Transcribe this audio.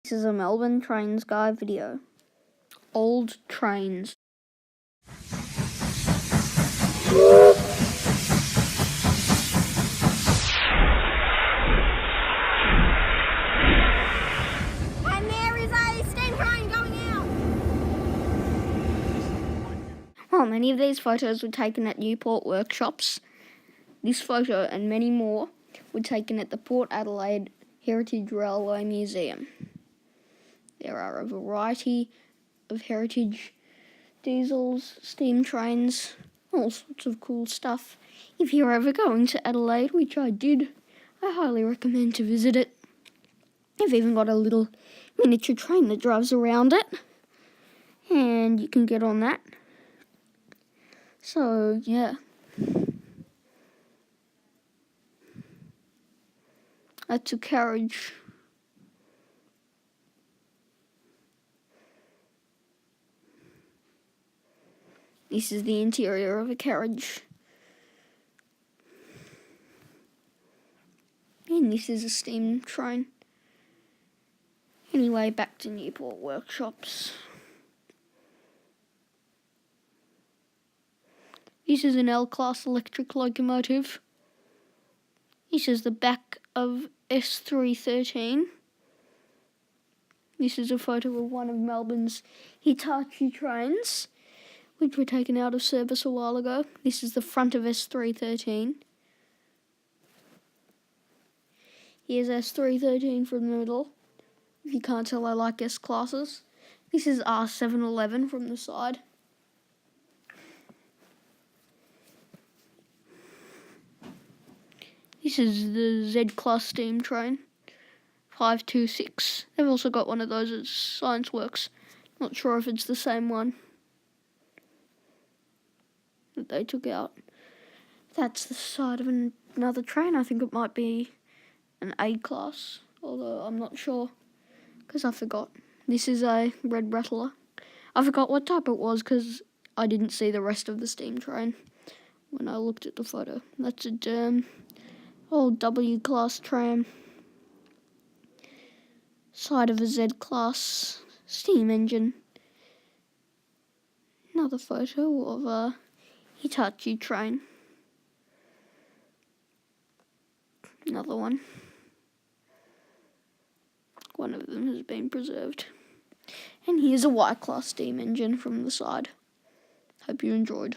This is a Melbourne Trains Guy video. Old trains. And there is a steam train going out. Well, many of these photos were taken at Newport workshops. This photo and many more were taken at the Port Adelaide Heritage Railway Museum. There are a variety of heritage diesels, steam trains, all sorts of cool stuff. If you're ever going to Adelaide, which I did, I highly recommend to visit it. They've even got a little miniature train that drives around it, and you can get on that. So, yeah. That's a carriage. This is the interior of a carriage. And this is a steam train. Anyway, back to Newport workshops. This is an L-class electric locomotive. This is the back of S313. This is a photo of one of Melbourne's Hitachi trains, which were taken out of service a while ago. This is the front of S313. Here's S313 from the middle. If you can't tell, I like S-classes. This is R711 from the side. This is the Z-class steam train, 526. They've also got one of those at Science Works. Not sure if it's the same one that they took out. That's the side of another train. I think it might be an A-class, although I'm not sure because I forgot. This is a red rattler. I forgot what type it was because I didn't see the rest of the steam train when I looked at the photo. That's a old W-class tram. Side of a Z-class steam engine. Another photo of a Hitachi train. Another one. One of them has been preserved. And here's a Y-class steam engine from the side. Hope you enjoyed.